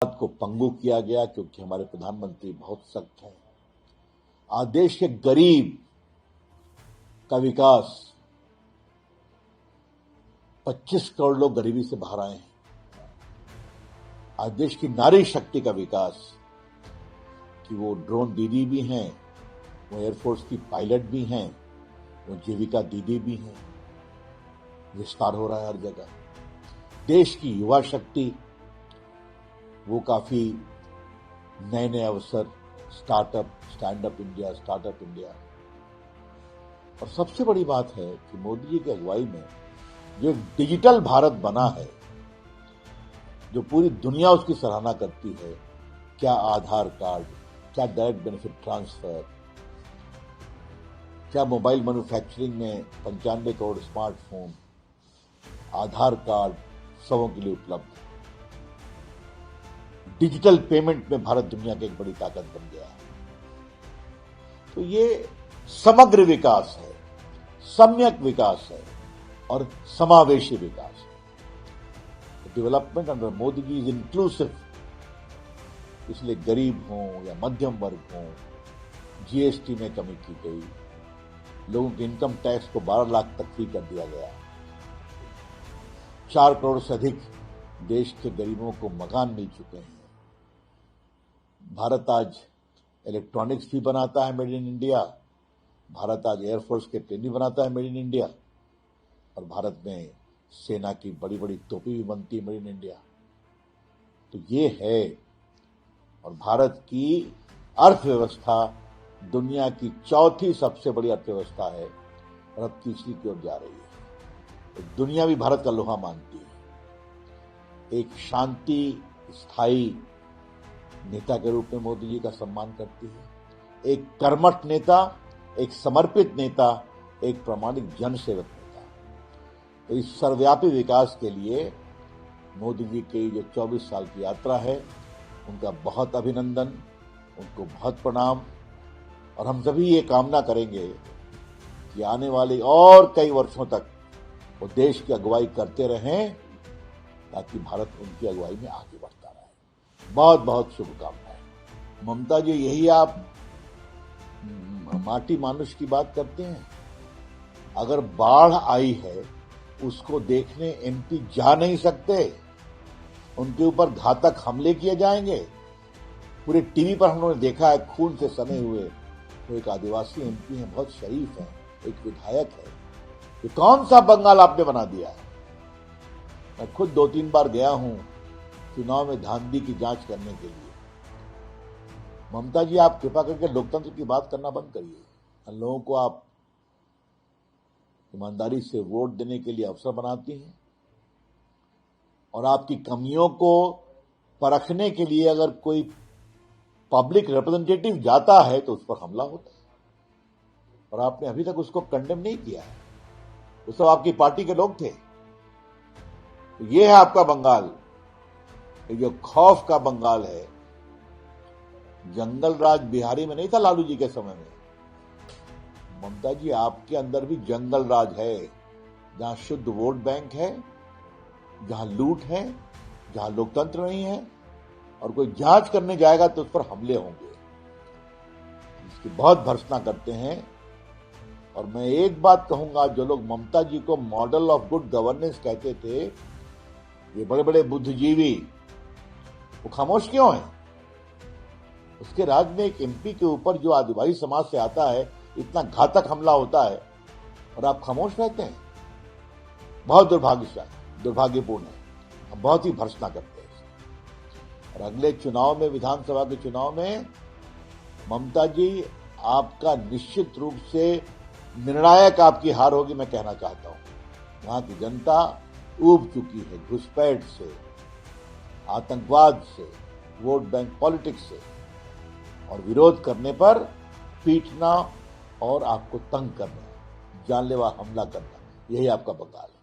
बात को पंगु किया गया क्योंकि हमारे प्रधानमंत्री बहुत सख्त हैं। आज देश के गरीब का विकास, 25 करोड़ लोग गरीबी से बाहर आए हैं। आज देश की नारी शक्ति का विकास, कि वो ड्रोन दीदी भी हैं, वो एयरफोर्स की पायलट भी हैं, वो जीविका दीदी भी हैं, विस्तार हो रहा है हर जगह। देश की युवा शक्ति, वो काफी नए नए अवसर, startup, stand up India, startup India. और सबसे बड़ी बात है कि मोदी जी की अगुवाई में जो एक डिजिटल भारत बना है, जो पूरी दुनिया उसकी सराहना करती है। क्या आधार कार्ड, क्या डायरेक्ट बेनिफिट ट्रांसफर, क्या मोबाइल मैन्युफैक्चरिंग में 95 करोड़ स्मार्टफोन, आधार कार्ड सबों के लिए उपलब्ध। डिजिटल पेमेंट में भारत दुनिया की एक बड़ी ताकत बन गया है। तो ये समग्र विकास है, सम्यक विकास है और समावेशी विकास है। Development under Modi ji is inclusive. इसलिए गरीब हों या मध्यम वर्ग हों, जीएसटी में कमी की गई, लोगों के इनकम टैक्स को 12 लाख तक फ्री कर दिया गया, 4 करोड़ से अधिक देश के गरीबों को मकान मिल चुके हैं। भारत आज इलेक्ट्रॉनिक्स भी बनाता है मेड इन इंडिया, भारत आज एयरफोर्स के प्लेन भी बनाता है मेड इन इंडिया, और भारत में सेना की बड़ी बड़ी तोपें भी बनती है मेड इन इंडिया। तो ये है, और भारत की अर्थव्यवस्था दुनिया की चौथी सबसे बड़ी अर्थव्यवस्था है और अब तीसरी की ओर जा रही है। तो दुनिया भी भारत का लोहा मानती है। एक शांति स्थायी नेता के रूप में मोदी जी का सम्मान करती है। एक कर्मठ नेता, एक समर्पित नेता, एक प्रामाणिक जनसेवक नेता। तो इस सर्वव्यापी विकास के लिए मोदी जी की जो 24 साल की यात्रा है, उनका बहुत अभिनंदन, उनको बहुत प्रणाम। और हम सभी ये कामना करेंगे कि आने वाले और कई वर्षों तक वो देश की अगुवाई करते रहें, ताकि भारत उनकी अगुवाई में आगे बढ़ता रहे। बहुत बहुत शुभकामनाएं। ममता जी, यही आप माटी मानुष की बात करते हैं। अगर बाढ़ आई है, उसको देखने एमपी जा नहीं सकते, उनके ऊपर घातक हमले किए जाएंगे। पूरे टीवी पर हम लोगों ने देखा है, खून से सने हुए। वो एक आदिवासी एमपी हैं, बहुत शरीफ हैं, एक विधायक है। ये कौन सा बंगाल आपने बना दिया है? मैं खुद 2-3 बार गया हूं चुनाव में धांधली की जांच करने के लिए। ममता जी, आप कृपा करके लोकतंत्र की बात करना बंद करिए। लोगों को आप ईमानदारी से वोट देने के लिए अवसर बनाती हैं, और आपकी कमियों को परखने के लिए अगर कोई पब्लिक रिप्रेजेंटेटिव जाता है तो उस पर हमला होता है, और आपने अभी तक उसको कंडेम नहीं किया है। वो सब आपकी पार्टी के लोग थे। तो ये है आपका बंगाल, ये जो खौफ का बंगाल है। जंगल राज बिहारी में नहीं था लालू जी के समय में। ममता जी, आपके अंदर भी जंगल राज है, जहां शुद्ध वोट बैंक है, जहां लूट है, जहां लोकतंत्र नहीं है, और कोई जांच करने जाएगा तो उस पर हमले होंगे। इसकी बहुत भर्त्सना करते हैं। और मैं एक बात कहूंगा, जो लोग ममता जी को मॉडल ऑफ गुड गवर्नेंस कहते थे, ये बड़े बड़े बुद्धिजीवी, वो खामोश क्यों हैं? उसके राज में एक एमपी के ऊपर जो आदिवासी समाज से आता है, इतना घातक हमला होता है, और आप खामोश रहते हैं। बहुत दुर्भाग्यपूर्ण है। हम बहुत ही भर्त्सना करते हैं। और अगले चुनाव में, विधानसभा के चुनाव में, ममता जी, आपका निश्चित रूप से निर्णायक आपकी हार होगी, मैं कहना चाहता हूं। वहां की जनता ऊब चुकी है घुसपैठ से, आतंकवाद से, वोट बैंक पॉलिटिक्स से, और विरोध करने पर पीटना और आपको तंग करना, जानलेवा हमला करना, यही आपका बंगाल है।